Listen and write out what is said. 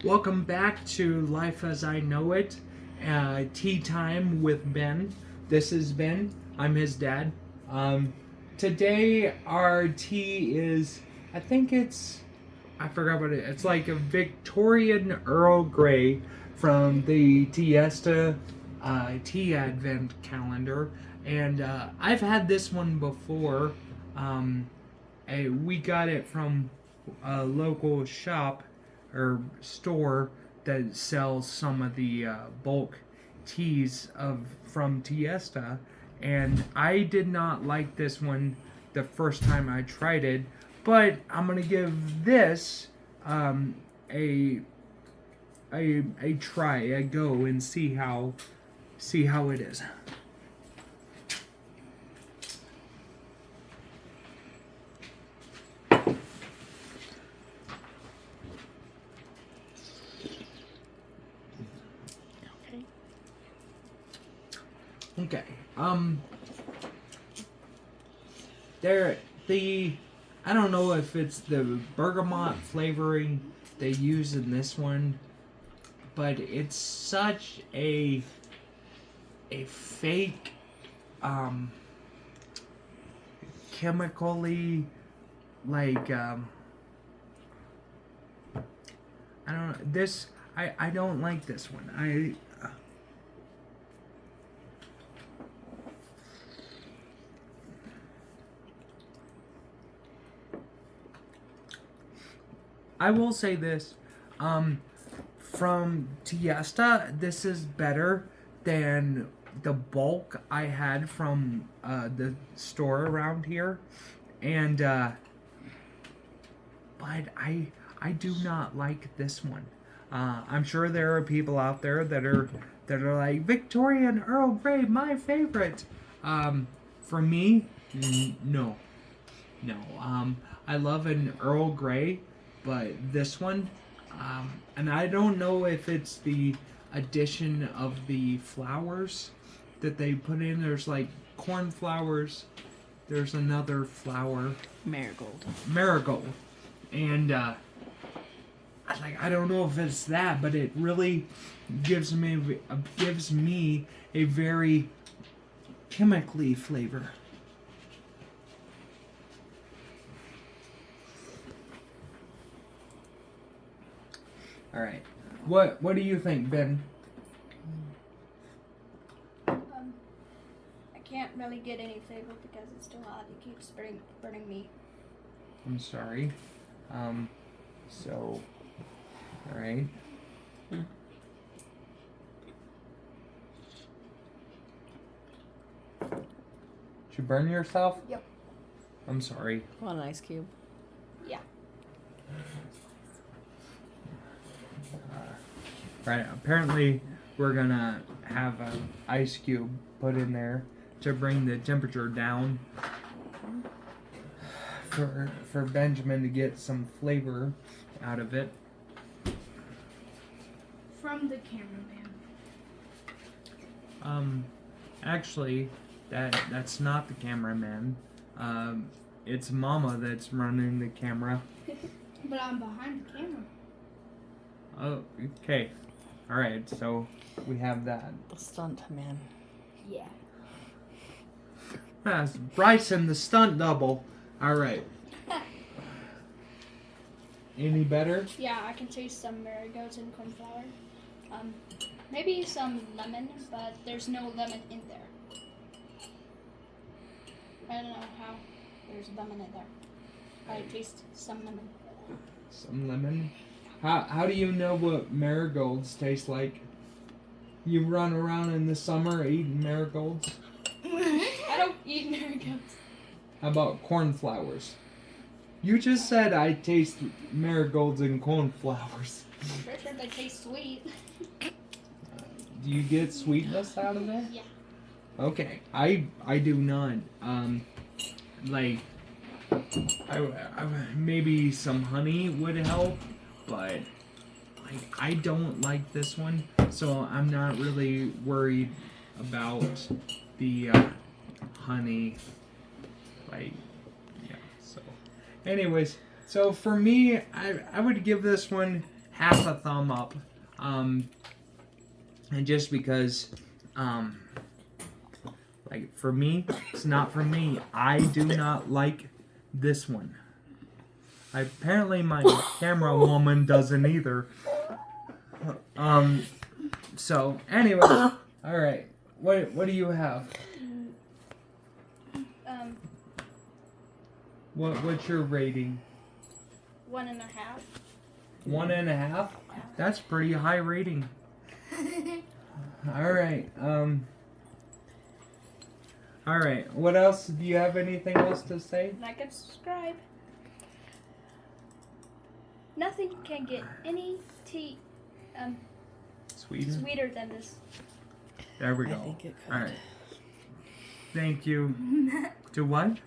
Welcome back to Life as I Know It, Tea Time with Ben. This is Ben. I'm his dad. Today our tea is, I forgot what it's like a Victorian Earl Grey from the Tiesta Tea Advent Calendar. And I've had this one before. We got it from a local shop or store that sells some of the bulk teas from Tiesta, and I did not like this one the first time I tried it, but I'm gonna give this a try, a go, and see how it is. Okay. I don't know if it's the bergamot flavoring they use in this one, but it's such a fake, chemically, like, I don't know, I don't like this one. I will say this, from Tiesta, this is better than the bulk I had from the store around here, and but I do not like this one. I'm sure there are people out there that are like Victorian Earl Grey, my favorite. For me, no. I love an Earl Grey, but this one, and I don't know if it's the addition of the flowers that they put in. There's like cornflowers. There's another flower. Marigold. And I don't know if it's that, but it really gives me a very chemically flavor. All right. What do you think, Ben? I can't really get any flavor because it's too hot. It keeps burning me. I'm sorry. So, all right. Did you burn yourself? Yep. I'm sorry. Want an ice cube? Yeah. Right. Apparently, we're gonna have an ice cube put in there to bring the temperature down for Benjamin to get some flavor out of it. From the cameraman. Actually, that's not the cameraman. It's Mama that's running the camera. But I'm behind the camera. Oh, okay. All right. So we have that. The stunt man. Yeah. That's Bryson, the stunt double. All right. Any better? Yeah, I can taste some marigolds and cornflower. Maybe some lemon, but there's no lemon in there. I don't know how there's lemon in there. I taste some lemon. Some lemon. How do you know what marigolds taste like? You run around in the summer eating marigolds? I don't eat marigolds. How about cornflowers? You just said I taste marigolds and cornflowers. I'm pretty sure they taste sweet. Do you get sweetness out of it? Yeah. Okay, I do not. Like, I maybe some honey would help, but like I don't like this one, so I'm not really worried about the honey. Like, yeah. So, anyways, so for me, I would give this one half a thumb up. And just because, like for me, it's not for me. I do not like this one. Apparently my camera woman doesn't either. So anyway, all right. What do you have? What's your rating? 1.5. 1.5? That's pretty high rating. All right. All right. What else? Do you have anything else to say? Like and subscribe. Nothing can get any tea sweeter than this. There we I go. think it could. All right. Thank you. To what?